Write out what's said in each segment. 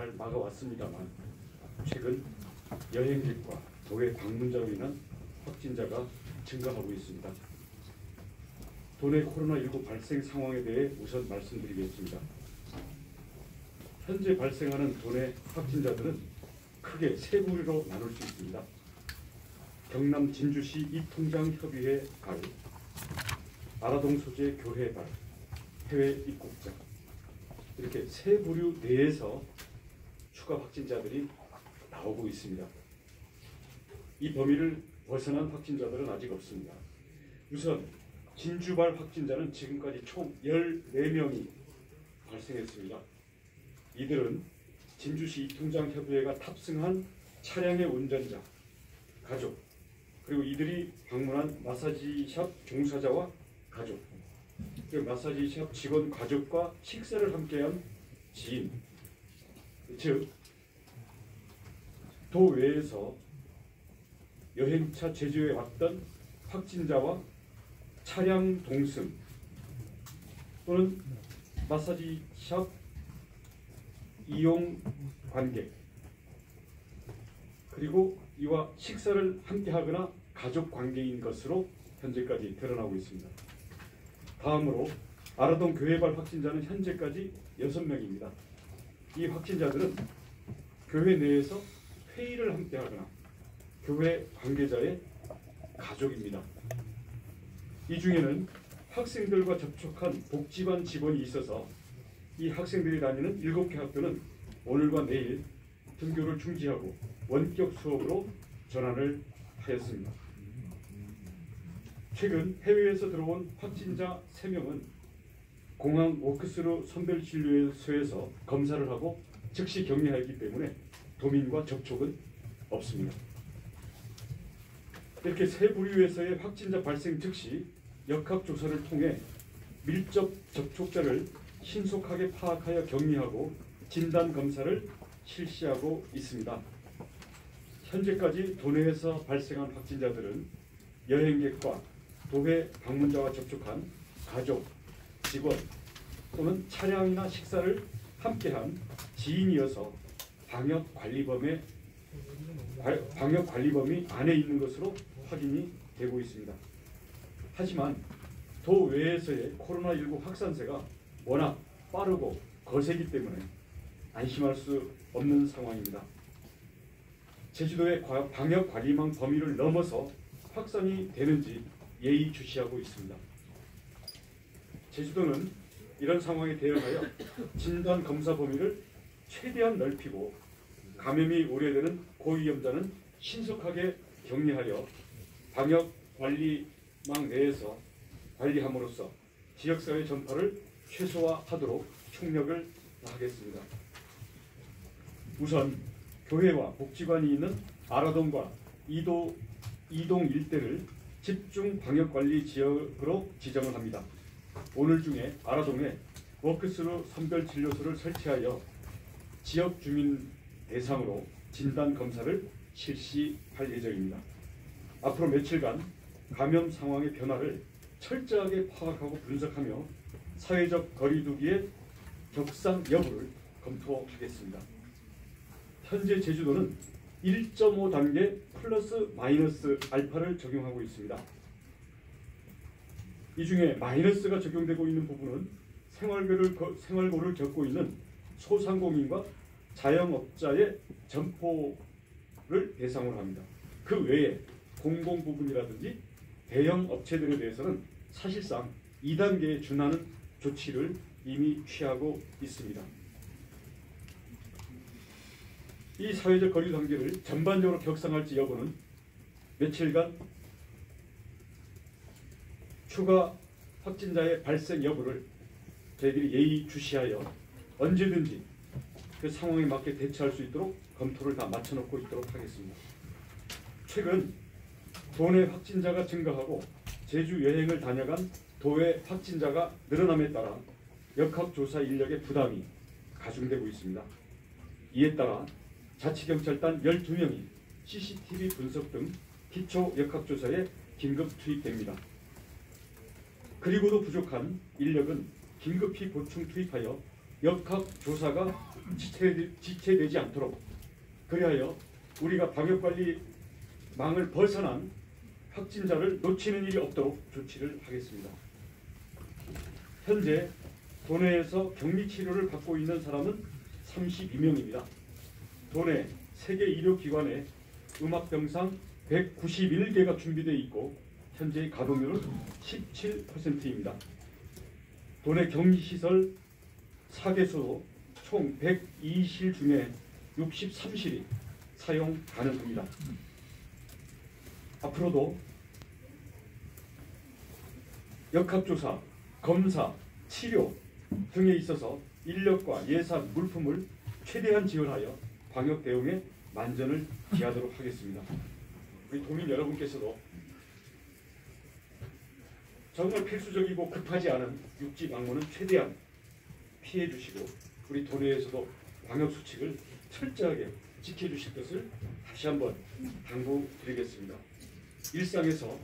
잘 막아왔습니다만 최근 여행객과 도내 방문자로 인한 확진자가 증가하고 있습니다. 도내 코로나19 발생 상황에 대해 우선 말씀드리겠습니다. 현재 발생하는 도내 확진자들은 크게 세 부류로 나눌 수 있습니다. 경남 진주시 이통장협의회 갈, 아라동 소재 교회 발, 해외 입국자, 이렇게 세 부류 내에서 추가 확진자들이 나오고 있습니다. 이 범위를 벗어난 확진자들은 아직 없습니다. 우선 진주발 확진자는 지금까지 총 14명이 발생했습니다. 이들은 진주시 이통장협의회가 탑승한 차량의 운전자, 가족, 그리고 이들이 방문한 마사지샵 종사자와 가족, 그리고 마사지샵 직원 가족과 식사를 함께한 지인, 즉 도외에서 여행차 제주에 왔던 확진자와 차량 동승 또는 마사지샵 이용 관객, 그리고 이와 식사를 함께하거나 가족 관계인 것으로 현재까지 드러나고 있습니다. 다음으로 아라동 교회발 확진자는 현재까지 6명입니다. 이 확진자들은 교회 내에서 회의를 함께하거나 교회 관계자의 가족입니다. 이 중에는 학생들과 접촉한 복지관 직원이 있어서 이 학생들이 다니는 7개 학교는 오늘과 내일 등교를 중지하고 원격 수업으로 전환을 하였습니다. 최근 해외에서 들어온 확진자 3명은 공항 워크스루 선별진료소에서 검사를 하고 즉시 격리하였기 때문에 도민과 접촉은 없습니다. 이렇게 세 부류에서의 확진자 발생 즉시 역학조사를 통해 밀접 접촉자를 신속하게 파악하여 격리하고 진단검사를 실시하고 있습니다. 현재까지 도내에서 발생한 확진자들은 여행객과 도회 방문자와 접촉한 가족, 직원 또는 차량이나 식사를 함께한 지인이어서 방역관리범위 안에 있는 것으로 확인이 되고 있습니다. 하지만 도외에서의 코로나19 확산세가 워낙 빠르고 거세기 때문에 안심할 수 없는 상황입니다. 제주도의 방역관리망 범위를 넘어서 확산이 되는지 예의주시하고 있습니다. 제주도는 이런 상황에 대응하여 진단검사 범위를 최대한 넓히고 감염이 우려되는 고위험자는 신속하게 격리하여 방역관리망 내에서 관리함으로써 지역사회 전파를 최소화하도록 총력을 다하겠습니다. 우선 교회와 복지관이 있는 아라동과 이동 일대를 집중 방역관리 지역으로 지정을 합니다. 오늘 중에 아라동에 워크스루 선별진료소를 설치하여 지역 주민 대상으로 진단검사를 실시할 예정입니다. 앞으로 며칠간 감염 상황의 변화를 철저하게 파악하고 분석하며 사회적 거리두기의 격상 여부를 검토하겠습니다. 현재 제주도는 1.5 단계 플러스 마이너스 알파를 적용하고 있습니다. 이 중에 마이너스가 적용되고 있는 부분은 생활고를 겪고 있는 소상공인과 자영업자의 점포를 대상으로 합니다. 그 외에 공공부문이라든지 대형 업체들에 대해서는 사실상 2단계에 준하는 조치를 이미 취하고 있습니다. 이 사회적 거리 단계를 전반적으로 격상할지 여부는 며칠간 추가 확진자의 발생 여부를 저희들이 예의주시하여 언제든지 그 상황에 맞게 대처할 수 있도록 검토를 다 맞춰놓고 있도록 하겠습니다. 최근 도내 확진자가 증가하고 제주 여행을 다녀간 도외 확진자가 늘어남에 따라 역학조사 인력의 부담이 가중되고 있습니다. 이에 따라 자치경찰단 12명이 CCTV 분석 등 기초 역학조사에 긴급 투입됩니다. 그리고도 부족한 인력은 긴급히 보충 투입하여 역학조사가 지체되지 않도록, 그리하여 우리가 방역관리망을 벗어난 확진자를 놓치는 일이 없도록 조치를 하겠습니다. 현재 도내에서 격리치료를 받고 있는 사람은 32명입니다. 도내 세계 의료기관에 음압병상 191개가 준비되어 있고 현재 가동률은 17%입니다. 도내 격리시설 4개소 총 102실 중에 63실이 사용 가능합니다. 앞으로도 역학조사, 검사, 치료 등에 있어서 인력과 예산, 물품을 최대한 지원하여 방역 대응에 만전을 기하도록 하겠습니다. 우리 도민 여러분께서도 정말 필수적이고 급하지 않은 육지 방문은 최대한 피해 주시고 우리 도내에서도 방역 수칙을 철저하게 지켜주실 것을 다시 한번 당부드리겠습니다. 일상에서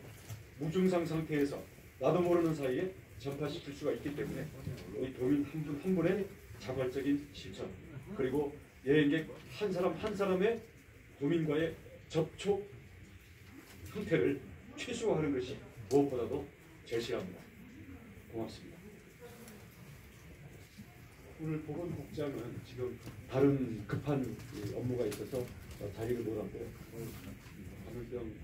무증상 상태에서 나도 모르는 사이에 전파시킬 수가 있기 때문에 우리 도민 한 분 한 분의 자발적인 실천, 그리고 여행객 한 사람 한 사람의 도민과의 접촉 형태를 최소화하는 것이 무엇보다도 절실합니다. 고맙습니다. 오늘 보건국장은 지금 다른 급한 업무가 있어서 자리를 못 왔고요. 오늘 감염병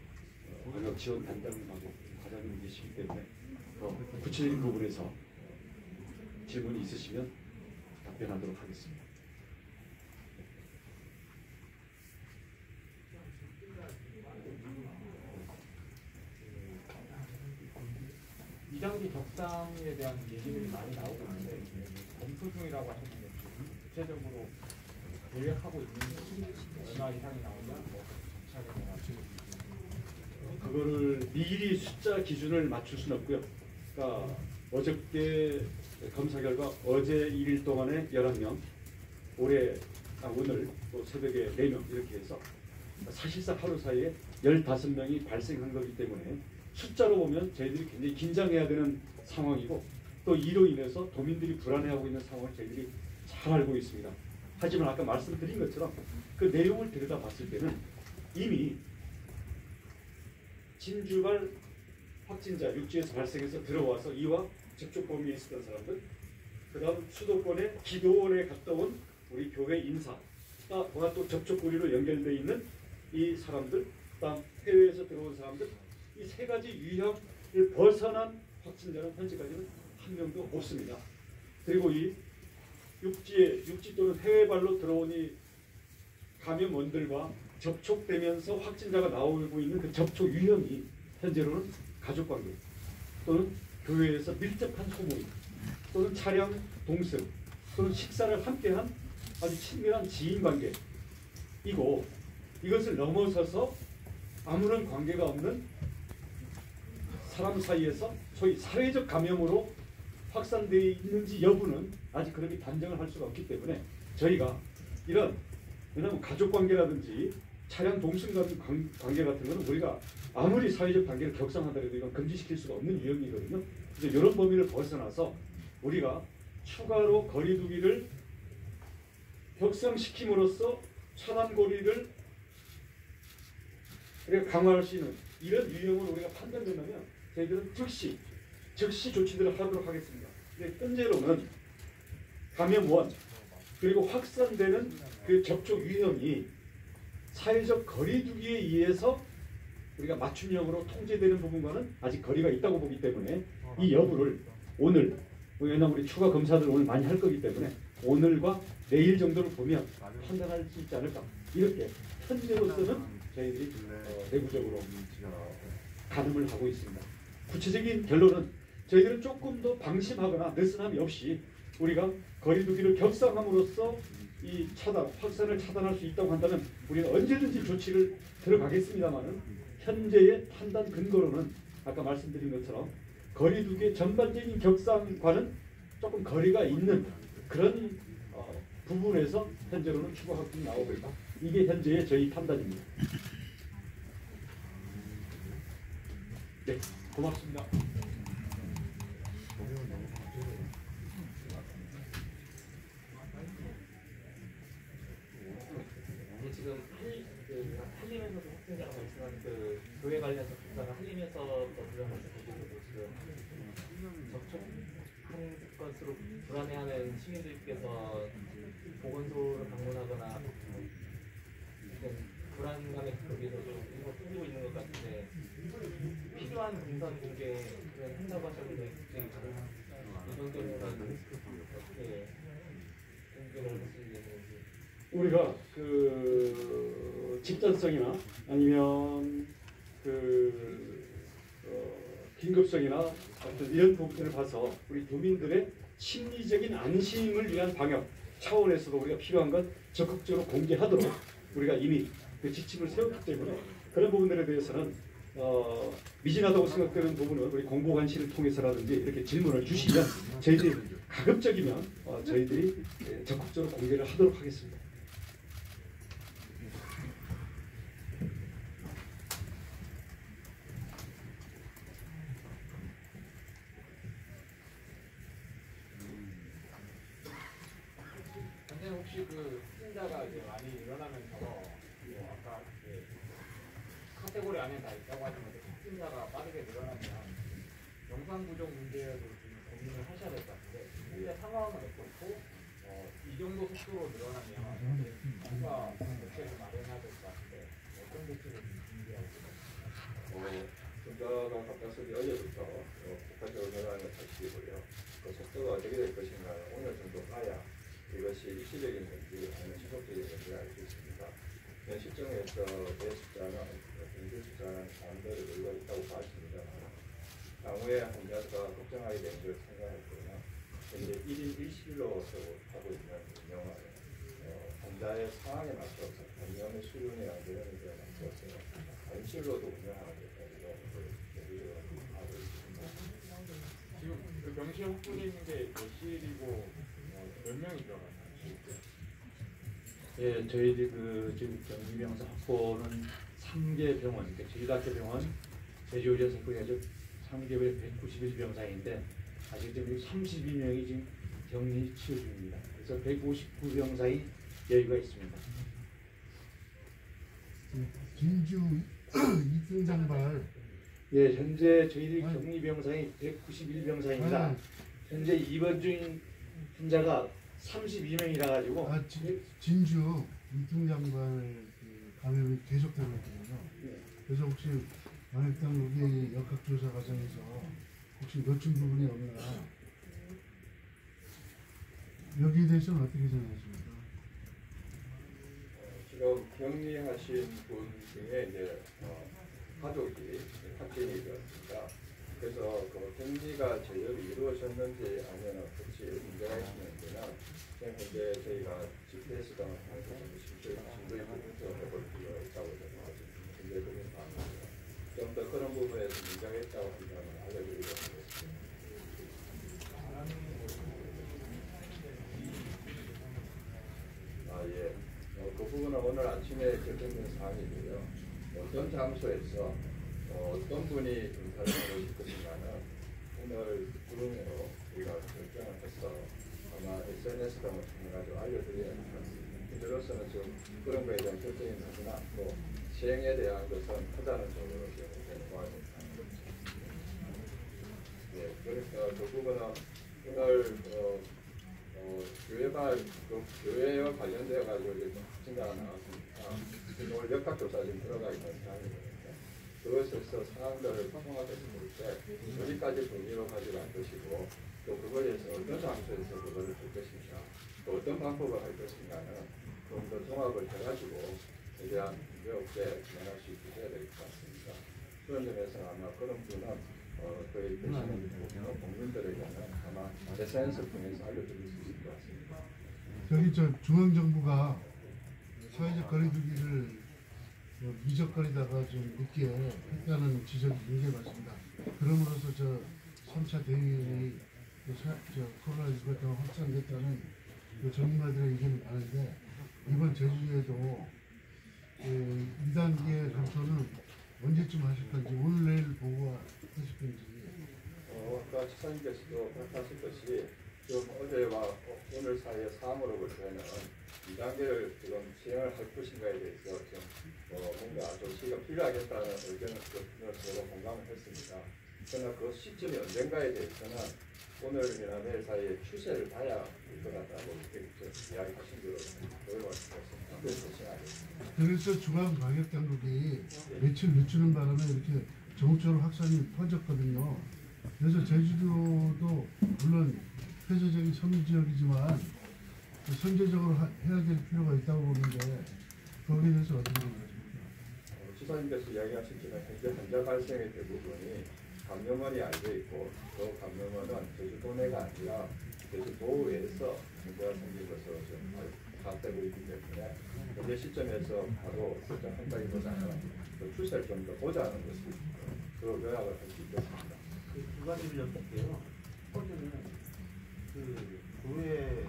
방역 지원 단장하고 과장님 계시기 때문에 구체적인 부분에서 질문이 있으시면 답변하도록 하겠습니다. 이 단계 격상에 대한 얘기들이 많이 나오고 있는데 검토 중이라고 하셨는데 구체적으로 계획하고 있는 얼마 이상이 나오냐, 뭐 차례가 맞추고 그거를 미리 숫자 기준을 맞출 수는 없고요. 그러니까 어저께 검사 결과 어제 1일 동안에 11명, 오늘 또 새벽에 4명 이렇게 해서 사실상 하루 사이에 15명이 발생한 거기 때문에 숫자로 보면 저희들이 굉장히 긴장해야 되는 상황이고 또 이로 인해서 도민들이 불안해하고 있는 상황을 저희들이 잘 알고 있습니다. 하지만 아까 말씀드린 것처럼 그 내용을 들여다봤을 때는 이미 진주발 확진자 육지에서 발생해서 들어와서 이와 접촉 범위에 있었던 사람들, 그 다음 수도권의 기도원에 갔다 온 우리 교회 인사, 또 접촉고리로 연결되어 있는 이 사람들, 다음 해외에서 들어온 사람들, 이 세 가지 유형을 벗어난 확진자는 현재까지는 한 명도 없습니다. 그리고 이 육지 또는 해외발로 들어온 이 감염원들과 접촉되면서 확진자가 나오고 있는 그 접촉 유형이 현재로는 가족관계 또는 교회에서 밀접한 소모임 또는 차량 동승 또는 식사를 함께한 아주 친밀한 지인관계이고, 이것을 넘어서서 아무런 관계가 없는 사람 사이에서 소위 사회적 감염으로 확산되어 있는지 여부는 아직 그렇게 단정을 할 수가 없기 때문에 저희가 이런, 왜냐하면 가족관계라든지 차량 동승 같은 관계 같은 것은 우리가 아무리 사회적 관계를 격상하더라도 이건 금지시킬 수가 없는 유형이거든요. 그래서 이런 범위를 벗어나서 우리가 추가로 거리두기를 격상시킴으로써 차단거리를 우리가 강화할 수 있는 이런 유형을 우리가 판단된다면 저희들은 즉시 조치들을 하도록 하겠습니다. 근데 현재로는 감염원 그리고 확산되는 그 접촉 유형이 사회적 거리두기에 의해서 우리가 맞춤형으로 통제되는 부분과는 아직 거리가 있다고 보기 때문에 이 여부를 오늘, 왜냐하면 우리 추가 검사들 오늘 많이 할 거기 때문에 오늘과 내일 정도를 보면 판단할 수 있지 않을까, 이렇게 현재로서는 저희들이 내부적으로 가늠을 하고 있습니다. 구체적인 결론은 저희들은 조금 더 방심하거나 느슨함이 없이 우리가 거리두기를 격상함으로써 이 확산을 차단할 수 있다고 한다면 우리는 언제든지 조치를 들어가겠습니다만은 현재의 판단 근거로는 아까 말씀드린 것처럼 거리두기의 전반적인 격상과는 조금 거리가 있는 그런 부분에서 현재로는 추가 확진이 나오고 있다. 이게 현재의 저희 판단입니다. 네, 고맙습니다. 지금 한림에서도 확진자가 발생한 그 교회 관련해서 조사가 한림에서 드러나서 거기서도 지금 접촉한 것으로 불안해하는 시민들께서 보건소를 방문하거나 불안감에 거기에서 좀 풀리고 있는 것 같은데 필요한 공산 공개를 한다고 하셨는데 굉장히 이 정도면 어떻게 공개를 하실 예정인지. 우리가 그 집단성이나 아니면 그 긴급성이나 어떤 이런 부분들을 봐서 우리 도민들의 심리적인 안심을 위한 방역 차원에서도 우리가 필요한 건 적극적으로 공개하도록 우리가 이미 그 지침을 세웠기 때문에 그런 부분들에 대해서는 미진하다고 생각되는 부분은 우리 공보관실을 통해서라든지 이렇게 질문을 주시면 저희들이 가급적이면 저희들이 적극적으로 공개를 하도록 하겠습니다. 선생님 혹시 그 확진자가 이제 많이 일어나면서 아까 카테고리 안에 다 있다고 하지만 확진자가 빠르게 늘어나면 영상 부족 문제도 좀 고민을 하셔야 될 것 같은데 현재 상황은 어떻고 이 정도 속도로 늘어나면 뭔가 대책을 마련해야 될 것 같은데 어떤 대책을 준비하고 있나요? 분자가 갑작스럽게 어제부터 국가적으로 늘어나는 걸 사실이고요. 그 속도가 어떻게 될 것인가 어느 정도 봐야 이것이 일시적인 건지 아니면 지속적인 건지 알 수 있습니다. 현 시점에서 내 숫자는 인구 숫자는 사람들을 늘고 있다고 봤습니다만 향후에 환자가 걱정하게 되는 걸 생각할 때는 현재 1인 1실로 하고 있는 운영을 환자의 상황에 맞춰서 운영의 수준이나 이런 것에 맞춰서 단실로도 운영하는 것까지도 하고 있습니다. 지금 그 병실 확보되어 있는 게 몇 실이고 몇 명이 들어가나요? 예, 저희들이 그 지금 격리병사 확보는 3개 병원, 그러니까 제주대학교 병원, 제주의료사 분야적 3개의 191병상인데 아직 지금 32명이 지금 격리 치료 중입니다. 그래서 159병상이 여유가 있습니다. 진주 이승장발 예, 현재 저희들이 격리 병상이 191병상입니다. 현재 입원 중인 환자가 32명이라 가지고 진주 이승장발 그 감염이 계속되고 있거든요. 그래서 혹시 만약당 여기 역학조사 과정에서 혹시 놓친 부분이 없나 여기에 대해서는 어떻게 생각하십니까? 지금 격리하신 분 중에 이제 가족이 확진이 되었습니다. 그래서 그 격리가 제대로 이루어졌는지 아니면 혹시 문제가 있는지는 현재 저희가 GPS 등을 통해서 진도에 해볼 필요가 있다고 생각합니다. 현재 그런 상황입니다. 좀 더 그런 부분에서 문제가 있다고 한다면 알려드리도록 하겠습니다. 예. 그 부분은 오늘 아침에 결정된 사항이고요. 어떤 장소에서 어떤 분이 검사를 하고 있을 것인가는 오늘 구름으로 우리가 결정을 해서 아마 SNS 등을 통해서 알려드려야 할 것 같습니다. 현재로서는 지금 그런 거에 대한 결정이 나지는 않고 시행에 대한 것은 하자는 쪽으로 도와줍니다. 네, 그래서 그 부분은 오늘 교회와 관련되어 가지고 확진자가 나왔습니다. 오늘 역학조사 지금 들어가 있는 상황이거든요. 그것에서 상황들을 통합해서 볼 때 어디까지 범위로 가져갈 것이고 또 그거에서 어떤 장소에서 그거를 할 것인가 또 어떤 방법을 할 것인가는 좀 더 종합을 해가지고 최대한 문제없게 진행할 수 있게 해야 될 것 같습니다. 그런 점에서 아마 그런 분은 저희 계시는 국민들에게는 아마 SNS를 통해서 알려드릴 수 있을 것 같습니다. 저기 중앙정부가 사회적 거리두기를 미적거리다가 좀 늦게 했다는 지적이 굉장히 많습니다. 그럼으로써 3차 대유행이 코로나19가 확산됐다는 전문가들의 의견이 많은데 이번 제주에도 2단계 감소는 언제쯤 하실 건지 오늘 내일 보고하실 건지 아까 지사님께서도 말씀하실 것이 지금 어제와 오늘 사이에 사항으로 볼 때는 2단계를 지금 시행을 할 것인가에 대해서 지금 뭔가 조치가 필요하겠다는 의견을 저도 공감을 했습니다. 그러나 그 시점이 언젠가에 대해서는 오늘이나 내일 사이에 추세를 봐야 할 것 같다고 이렇게 이야기하신 대로 그걸 말씀하셨습니다. 그래서 중앙방역당국이 며칠 늦추는 바람에 이렇게 전국적으로 확산이 퍼졌거든요. 그래서 제주도도 물론 폐쇄적인 섬 지역이지만 선제적으로 해야 될 필요가 있다고 보는데 거기에 대해서 어떻게 생각하십니까? 지사님께서 이야기하셨지만 현재 환자 발생의 대부분이 감염원이 알려 있고 그 감염원은 제주도 내가 아니라 제주도에서 문제가 생긴 것으로 지금 파악되고 있기 때문에 현재 시점에서 바로 결정한다기보다는 그 추세를 좀 더 보자는 것이 그 요약을 할 수 있겠습니다. 두 가지를 여쭐게요. 첫째는 그 교회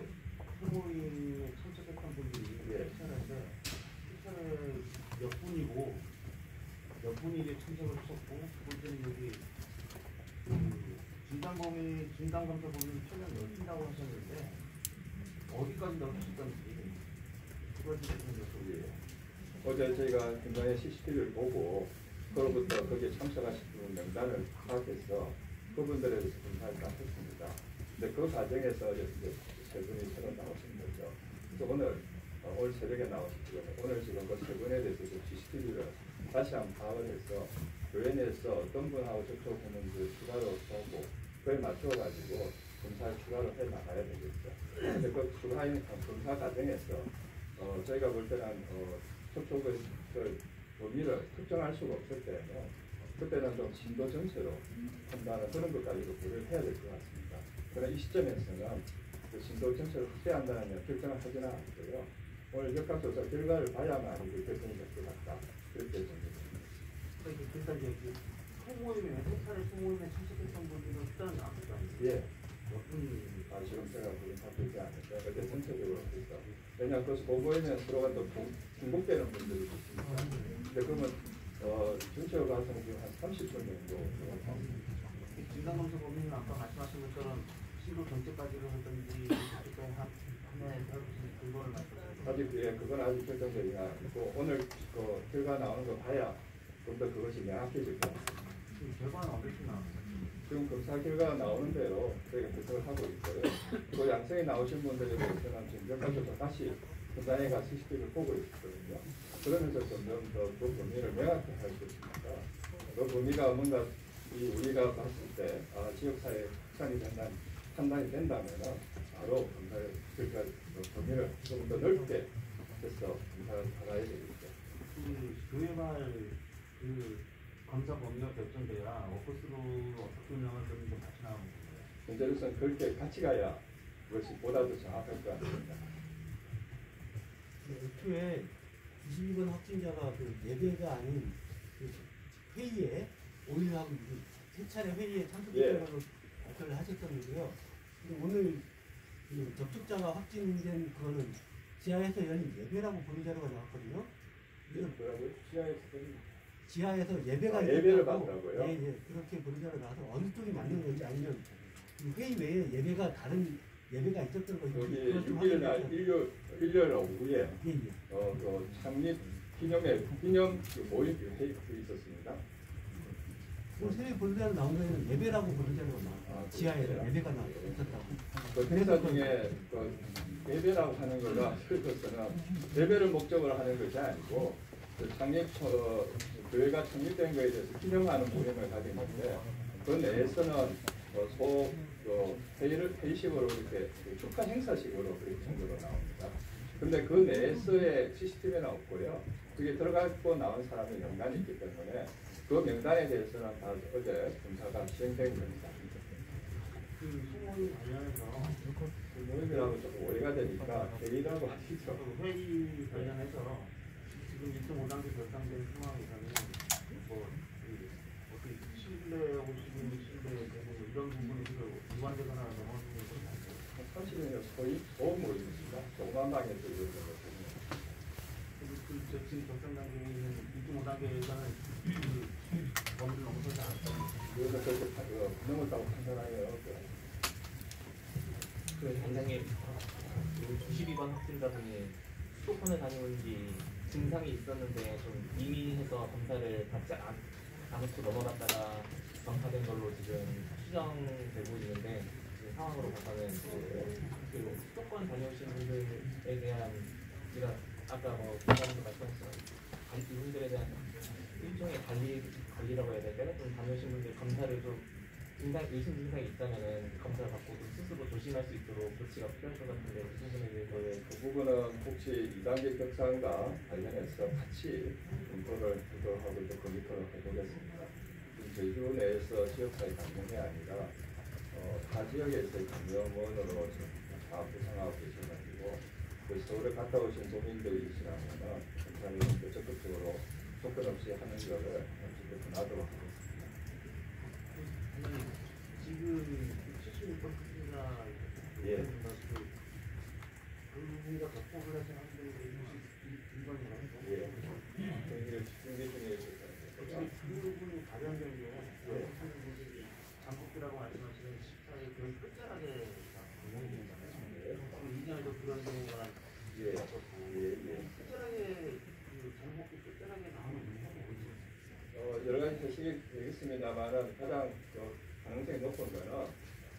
소모임에 참석했던 분들이 추천인데 추천에 몇 분이고 몇 분이 이제 참석을 했었고 두 번째는 여기 진단검사 보면 최근 넣으신다고 하셨는데 어디까지 넣으셨던지 두 가지 좀 여쭤볼게요. 어제 저희가 현장의 CCTV를 보고 그로부터 거기에 참석하신 분 명단을 파악해서 그분들에 대해서 검사를 다 했습니다. 근데 그 과정에서 이제 세 분이 새로 나오신 거죠. 그래서 오늘 새벽에 나오셨기 때문에 오늘 지금 그 세 분에 대해서 CCTV를 다시 한번 파악을 해서 교회 내에서 어떤 분하고 접촉했는지 추가로 보고 그에 맞춰가지고 검사를 추가로 해 나가야 되겠죠. 근데 그 추가인 검사 과정에서 저희가 볼 때는 접촉의 범위를 특정할 수가 없을 때는 그때는 좀 진도 전체로 판단하는 그런 것까지도 고려를 해야 될 것 같습니다. 그러나 이 시점에서는 그 진도 전체를 확대한다는 결정을 하지는 않고요. 오늘 역학조사 결과를 봐야만 그 결정이 될 것 같다. 그렇게 정리됩니다. 그러니까 이제 소모임에 회차례 소모임에 참석했던 분들은 숫자는 나왔을 거 아니에요? 예. 몇 분이 지금 제가 그런 바뀌지 않을까. 어제 전체적으로 해서. 왜냐하면 그 보고에는 서로가 또 중복되는 분들이 있습니다. 근데 그러면 전체로 봐서는 지금 한 30분 정도. 진단검사 범위는 아까 말씀하신 것처럼 신도 전체까지를 하든지 그때 한해 근거를 말씀하셨죠. 아직 그건 아직 결정되지 않고 오늘 그 결과 나오는 거 봐야 좀 더 그것이 명확해질 것 같습니다. 결과는 어떻게 나왔어요? 지금 검사 결과가 나오는 대로 저희가 결정을 하고 있고요. 그 양성이 나오신 분들에 대해서는 지금 몇 가지 다시 현장에 가서 CCTV를 보고 있거든요. 그러면서 점점 더 그 범위를 명확히 할 수 있습니다. 그 범위가 뭔가 우리가 봤을 때 지역사회에 확산이 된다는 판단이 된다면은 바로 검사 결과 범위를 조금 더 넓게 해서 검사를 받아야 되겠죠. 교회발 그 검사 범위가 결정돼야 워커스로 어떻게 운영할 건지 같이 나오는 거예요. 현재로서는 그렇게 같이 가야 그것이 보다 더 정확할 것 같습니다. 애초에 22번 확진자가 그 예배가 아닌 그 회의에 5일하고 세 차례 회의에 참석했다고 발표를 하셨던데요. 근데 오늘 그 접촉자가 확진된 그거는 지하에서 열린 예배라고 보는 자료가 나왔거든요. 뭐라고요? 지하에서 예배가 예배를 있었다고, 받더라고요. 예, 그렇게 보는 자료가 나와서 어느 쪽이 맞는 건지 아니면 그 회의 외에 예배가 다른 예배가 있었던 건지 여기 그걸 좀 6일 날 확인해 일요일 오후에 주세요. 그 창립 기념 모임 회의가 있었습니다. 그럼 세계 보는 자료 나온 거에는 예배라고 보는 자료가 나와요. 지하에서 그래요? 예배가 있었다고. 그 행사 중에 그 예배라고 하는 거가 그것은 예배를 목적으로 하는 것이 아니고 그 창립 교회가 창립된 거에 대해서 기념하는 모임을 가졌는데 그 내에서는 회의식으로 이렇게 축하 행사식으로 그렇게 정도로 나옵니다. 근데 그 내에서의 CCTV는 없고요. 그게 들어가고 나온 사람의 명단이 있기 때문에 그 명단에 대해서는 다 어제 검사가 시행된 겁니다. 그 소모임 관련해서 그 모임이라고 조금 오해가 되니까 회의라고 하시죠. 그 회의 관련해서 지금 1.5단계 결정된 상황에서는 어떻게 신뢰하시는 신뢰 이런 부분이 위반되거나 넘어서는 건 아니에요. 30년의 소위 소음 모임입니다. 조그만 방에서 이루어진 것입니다. 지금 결정 단계에 있는 1.5단계에서는 범위를 넘어서지 않았다. 그래서 그렇게 넘었다고 판단하기 어렵고요. 그 단장님 92번 확진자분이 수도권에 다녀온 지 증상이 있었는데 좀 임의해서 검사를 받지 않고 넘어갔다가 방사된 걸로 지금 추정되고 있는데 지금 상황으로 봐서는 그 수도권 다녀오신 분들에 대한 우리가 아까 부장님도 말씀하셨지만 이분들에 대한 일종의 관리라고 해야 될까요? 좀 다녀오신 분들 검사를 좀 의심 증상이 있다면은 검사를 받고 좀 스스로 조심할 수 있도록 조치가 필요할 것 같은데 그 부분에 대해서 그 부분은 혹시 2단계 격상과 관련해서 같이 검토를 하고 좀 검토를 해보겠습니다. 지금 제주 내에서 지역사회 감염이 아니라 타 지역에서의 감염원으로 지금 다 구성하고 계셔가지고 그 서울에 갔다 오신 도민들이시라면 검사를 좀 적극적으로 조건 없이 하는 것을 권하도록 하겠습니다. 지금 76번 특기나 예. 그분과 접촉을 해서 한 분이 62번이라는 거. 예. 저희를 집중기 중에 있었습니다. 그분이 발현된 게 장국기라고 말씀하시는 14일 거의 끝자락에 구멍이 있잖아요. 이전에도 그런 경우가 예. 있었고 끝자락에 장국기 끝자락에 나오는 문제가 뭐지? 여러 가지 해석이 되겠습니다만은 가장 가능성이 높은 거는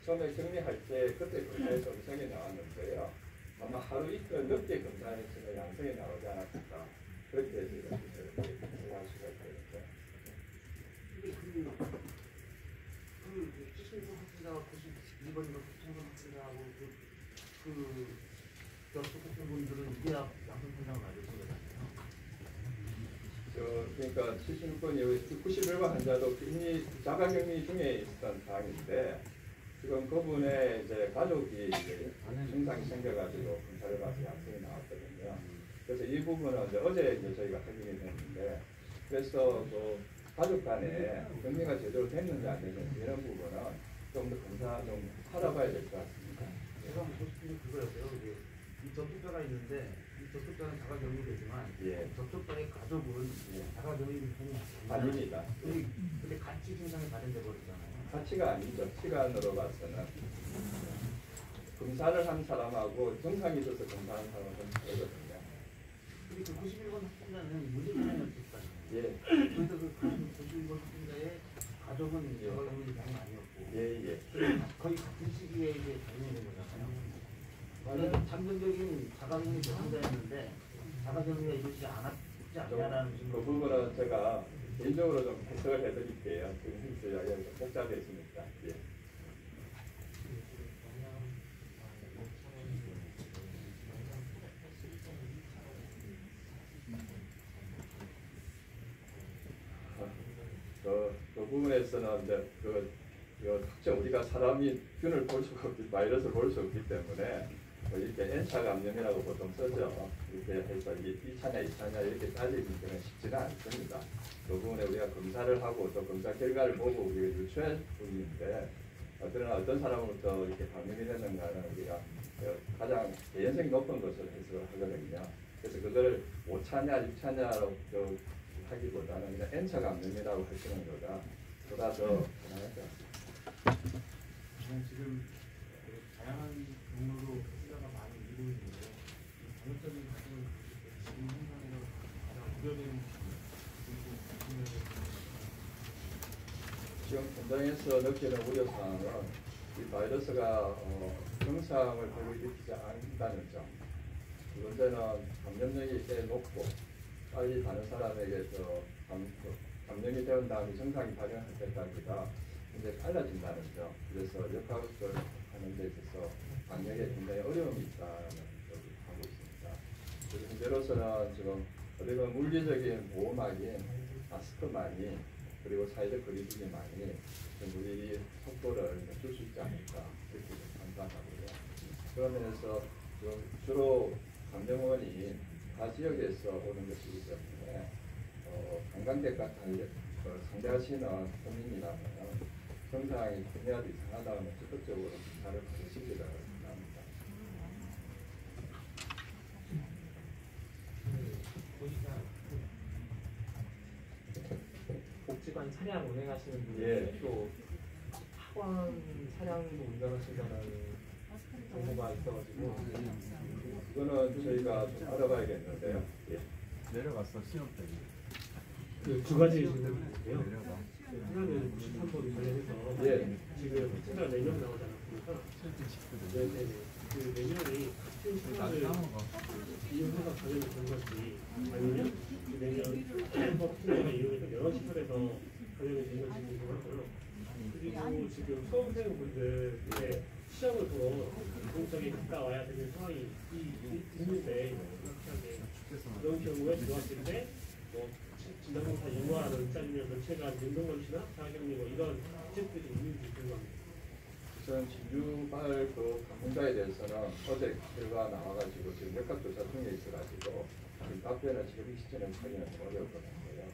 처음에 격리할 때 그때 검사에서 음성이 나왔는데요. 아마 하루 이틀 늦게 검사했으면 양성이 나오지 않았을까 그렇게 저희가 생각할 수가 있습니다. 그 70번 확진자와 92번인가 9,000번 확진자하고 그 접촉했던 분들은 이제 양성 판정을 맞을 거예요. 그러니까 76번 91번 환자도 이미 자가격리 중에 있었던 상황인데 지금 그분의 이제 가족이 이제 증상이 생겨가지고 검사를 받아서 양성이 나왔거든요. 그래서 이 부분은 이제 어제 이제 저희가 확인이 됐는데 그래서 그 가족 간에 격리가 제대로 됐는지 안 됐는지 이런 부분은 좀 더 검사 좀 알아봐야 될 것 같습니다. 제가 묻고 싶은 게 그거였어요. 이 접촉자가 있는데 이 접촉자는 자가격리되지만 접촉자의 가족은 자가격리 아닙니다. 근데 같이 증상이 발현돼 버리잖아요. 가치가 아니죠. 시간으로 봐서는 검사를 한 사람하고 증상이 있어서 검사한 사람은 좀 다르거든요. 근데 그 91번 확진자는 무증상이었을 거 아니에요. 예. 그래서 그 91번 확진자의 가족은 자가격리 대상이 아니었고 거의 같은 시기에 이제 발견된 거잖아요. 원래는 잠정적인 자가격리 대상자였는데 자가격리가 이루어지지 않냐라는 그 부분은 제가 개인적으로 좀 해석을 해드릴게요. 지금 이야기가 좀 복잡해지니까. 예. 그 부분에서는 이제 특정 우리가 사람이 균을 볼 수가 없기, 바이러스를 볼 수 없기 때문에 이렇게 N차 감염이라고 보통 쓰죠. 이렇게 해서 이게 1차냐 2차냐 이렇게 따지기는 쉽지는 않습니다. 그 부분에 우리가 검사를 하고 또 검사 결과를 보고 우리가 유추할 뿐인데 그러나 어떤 사람으로부터 이렇게 감염이 되는가는 우리가 가장 개연성이 높은 것을 해석을 하거든요. 그래서 그거를 5차냐 6차냐로 하기보다는 그냥 N차 감염이라고 하시는 거가 보다 더 편할 것 같습니다. 지금 다양한 경로로 확진자가 많이 일고 있는데 전역적인 가슴을 지금 현상에서 가장 우려되는 지금 현장에서 느끼는 우려사항은 이 바이러스가 증상을 별로 일으키지 않는다는 점. 두 번째는 감염력이 꽤 높고 빨리 다른 사람에게서 감염이 되은 다음에 증상이 발현할 때까지가 굉장히 빨라진다는 점. 그래서 역학을 하는 데 있어서 방역에 굉장히 어려움이 있다는 것을 하고 있습니다. 그래서 현재로서는 지금 어떻게 보면 물리적인 보호막인 마스크만이 그리고 사회적 거리두기만이 우리 속도를 줄 수 있지 않을까 이렇게 판단하고요. 그런 면에서 주로 감염원이 타 지역에서 오는 것이기 때문에 관광객과 상대하시는 국민이라면 증상이 크냐도 이상하다면 적극적으로 검사를 받으시기를 바랍니다. 복지관 차량 운행하시는 분들이 또 학원 차량도 운전하신다는 정보가 있어가지고 그거는 저희가 좀 알아봐야겠는데요. 예. 내려갔어 시험 때문에. 두 가지 질문인데요. 하나는 93번 관련해서 예. 지금 숫자가 4명 나오지 않았습니까? 네네네. 그 4명이 같은 시간을 이용해서 가정이 된 것이 아니면 그 4명 확진자가 이용해서 여러 시설에서 가정이 된 것이 궁금하고요. 그리고 지금 수험생분들의 시험을 보러 공적에 갔다 와야 되는 상황이 있는데 그런 경우에 들어왔을 때 뭐 진단검사 유무라든지 아니면 며칠간 운동검시나 자가격리 뭐 이런 체크들이 있는지 궁금합니다. 우선 진주발 그 방문자에 대해서는 어제 결과 나와가지고 지금 역학조사 중에 있어가지고 지금 답변을 지금 이 시점에 하기는 좀 어려울 것 같고요.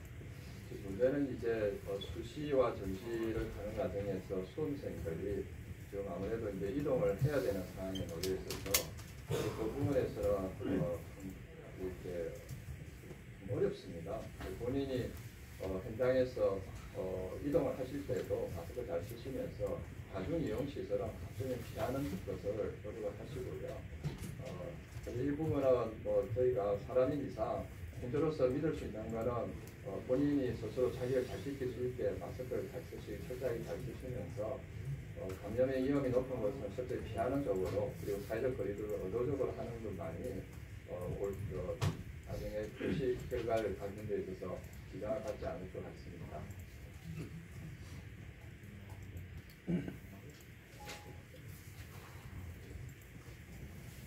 문제는 이제 수시와 정시를 가는 과정에서 수험생들이 지금 아무래도 이제 이동을 해야 되는 상황에 놓여 있어서 그 부분에서는 이렇게 좀 어렵습니다. 본인이 현장에서 이동을 하실 때도 마스크 잘 쓰시면서 다중이용시설은 각종의 피하는 것을 노력을 하시고요. 일부분은 뭐 저희가 사람인 이상 현재로서 믿을 수 있는 거는 본인이 스스로 자기를 잘 지킬 수 있게 마스크를 잘 쓰시고 철저하게 잘 쓰시면서 감염의 위험이 높은 것은 실제 피하는 쪽으로 그리고 사회적 거리두기를 의도적으로 하는 것만이 나중에 교시 결과를 갖는 데 있어서 기장을 갖지 않을 것 같습니다.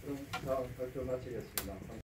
그럼 다음 발표 마치겠습니다.